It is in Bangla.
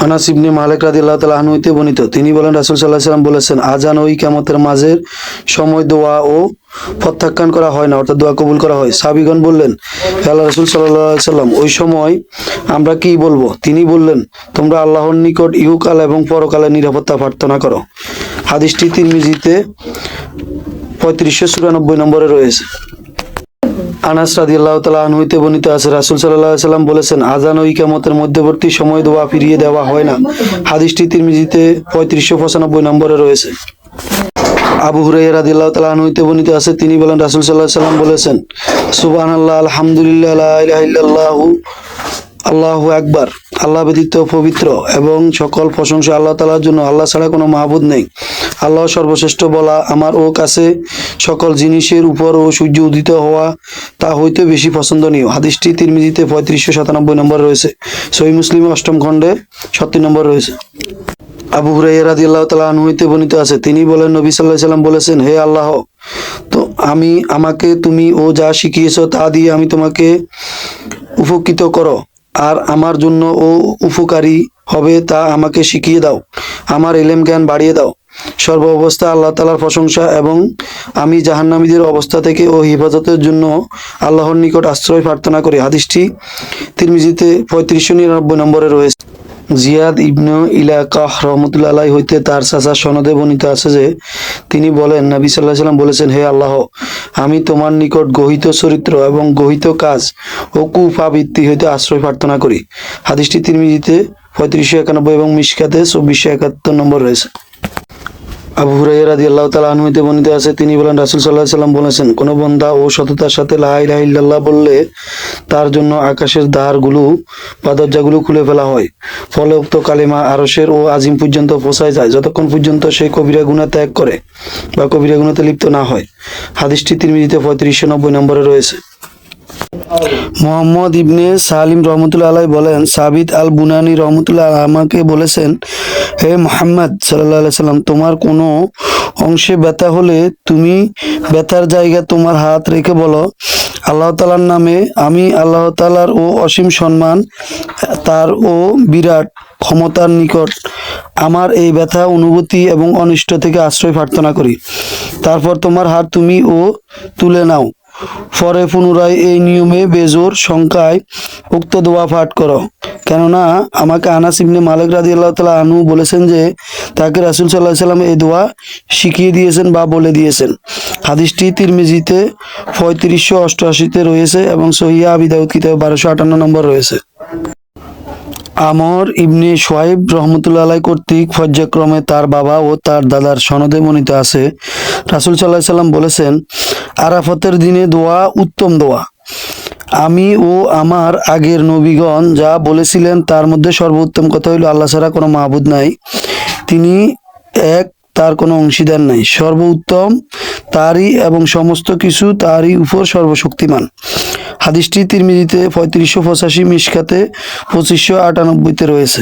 আনাস ইবনে মালিক রাদিয়াল্লাহু তাআলা আনহু হতে বর্ণিত, তিনি বলেন রাসূল সাল্লাল্লাহু আলাইহি ওয়াসাল্লাম বলেছেন, আযান ও ইকামতের মাঝের সময় দোয়া ও প্রত্যাখ্যান করা হয় না, অর্থাৎ দোয়া কবুল করা হয়। সাহাবীগণ বললেন, হে আল্লাহর রাসূল সাল্লাল্লাহু আলাইহি ওয়াসাল্লাম, ওই সময় আমরা কি বলবো? তিনি বললেন, তোমরা আল্লাহর নিকট ইহকাল এবং পরকালের নিরাপত্তা প্রার্থনা করো। হাদিসটি তিরমিজিতে 3594 নম্বরে রয়েছে। আনাস রাদিয়াল্লাহু তাআলা আনহু হতে বর্ণিত আছে, রাসূল সাল্লাল্লাহু আলাইহি ওয়াসাল্লাম বলেছেন, আযান ও ইকামতের মধ্যবর্তী সময় দোয়া ফিরিয়ে দেওয়া হয় না। হাদিসটি তিরমিজিতে 3595 নম্বরে রয়েছে। আবু হুরায়রা রাদিয়াল্লাহু তাআলা আনহু হতে বর্ণিত আছে, তিনি বলেন রাসূল সাল্লাল্লাহু আলাইহি ওয়াসাল্লাম বলেছেন, সুবহানাল্লাহ, আলহামদুলিল্লাহ, লা ইলাহা ইল্লাল্লাহু, আল্লাহু আকবার, আল্লাহ ব্যতীত পবিত্র এবং সকল প্রশংসা আল্লাহ তাআলার জন্য, আল্লাহ ছাড়া কোনো মাবুদ নেই। আল্লাহ সর্বশ্রেষ্ঠ। বলা আমার ও কাছে সকল জিনিসের উপর ও সূর্য উদিত হওয়া তা হইতে বেশি পছন্দনীয়। হাদিসটি তিরমিজিতে 3597 নম্বর রয়েছে। সহিহ মুসলিমে 8ম খণ্ডে 70 নম্বর রয়েছে। আবু হুরায়রা রাদিয়াল্লাহু তাআলা আনহু হতে বর্ণিত আছে, তিনি বলেন নবী সাল্লাল্লাহু আলাইহি ওয়াসাল্লাম বলেছেন, হে আল্লাহ, তো আমাকে তুমি ও যা শিখিয়েছো তা দিয়ে আমি তোমাকে উপকৃত করো, আর আমার জন্য ও উপকারী হবে তা আমাকে শিখিয়ে দাও, আমার ইলম জ্ঞান বাড়িয়ে দাও। সর্ব অবস্থা আল্লাহ তাআলার প্রশংসা এবং আমি জাহান্নামীদের অবস্থা থেকে ও হিফাজতের জন্য আল্লাহর নিকট আশ্রয় প্রার্থনা করি। হাদিসটি তিরমিজিতে 3599 নম্বরে রয়েছে। জিয়াদ ইবনে ইলাকাহ রহমতুল্লাহ আলাইহি হইতে তার চাচা সনদে বর্ণিত আছে যে, তিনি বলেন নবী সাল্লাল্লাহু আলাইহি ওয়াসাল্লাম বলেছেন, হে আল্লাহ, আমি তোমার নিকট গহিত চরিত্র এবং গহিত কাজ ও কুপাবৃত্তি হইতে আশ্রয় প্রার্থনা করি। হাদিসটি তিরমিজিতে 3591 এবং মিশকাতে 2471 নম্বর রয়েছে। আবু হুরায়রা রাদিয়াল্লাহু তাআলা আনহু হতে বর্ণিত আছে, তিনি বলেন রাসূল সাল্লাল্লাহু আলাইহি ওয়াসাল্লাম বলেছেন, কোন বান্দা ও সততার সাথে লা ইলাহা ইল্লাল্লাহ বললে তার জন্য আকাশের দ্বারগুলো বা দরজাগুলো খুলে ফেলা হয়, ফলে উক্ত কালিমা আরশের ও আজিম পর্যন্ত পৌঁছায় যায়, যতক্ষণ পর্যন্ত সে কবিরা গুনাহ ত্যাগ করে বা কবিরা গুনাহতে লিপ্ত না হয়। হাদিসটি তিরমিজিতে 3590 নম্বরে রয়েছে। মোহাম্মদ ইবনে সালিম রহমতুল্লাহ আলাইহি বলেন, সাবিত আল বুনানি রহমতুল্লাহ আমাকে বলেছেন, হে মুহাম্মদ সাল্লাল্লাহু আলাইহি সাল্লাম, তোমার কোনো অংশে ব্যথা হলে তুমি ব্যথার জায়গায় তোমার হাত রেখে বলো, আল্লাহ তাআলার নামে, আমি আল্লাহ তাআলার ও অসীম সম্মান তার ও বিরাট ক্ষমতার নিকট আমার এই ব্যথা অনুভূতি এবং অনিষ্ট থেকে আশ্রয় প্রার্থনা করি। তারপর তোমার হাত তুমি তুলে নাও, পরে পুনরায় এই নিয়মে বেজোর সংখ্যায় উক্ত দোয়া পাঠ করো। কেননা আমাকে আনাস ইবনে মালিক রাদিয়াল্লাহু তাআলা আনহু বলেছেন যে, তাকে রাসূল সাল্লাল্লাহু আলাইহি ওয়াসাল্লাম এই দোয়া শিখিয়ে দিয়েছেন বা বলে দিয়েছেন। হাদিসটি তিরমিজিতে 3588 রয়েছে এবং সহিহ আবি দাউদ কিতাবে 1258 নম্বর রয়েছে। আমর ইবনে শুআইব রহমতুল্লাহ আলাইহি কর্তৃক পর্যায়ক্রমে তার বাবা ও তার দাদার সনদে বর্ণিত আছে, রাসূল সাল্লাল্লাহু আলাইহি ওয়াসাল্লাম বলেছেন, আরাফাতের দিনে দোয়া উত্তম দোয়া। আমি ও আমার আগের নবীগণ যা বলেছিলেন তার মধ্যে সর্বোত্তম কথা হইল, আল্লাহ ছাড়া কোনো মাবুদ নাই, তিনি এক, তার কোনো অংশীদার নাই, সর্বোত্তম তারই এবং সমস্ত কিছু তারই উপর সর্বশক্তিমান। হাদিসটি তিরমিজিতে 3585, মিশকাতে 2598 রয়েছে।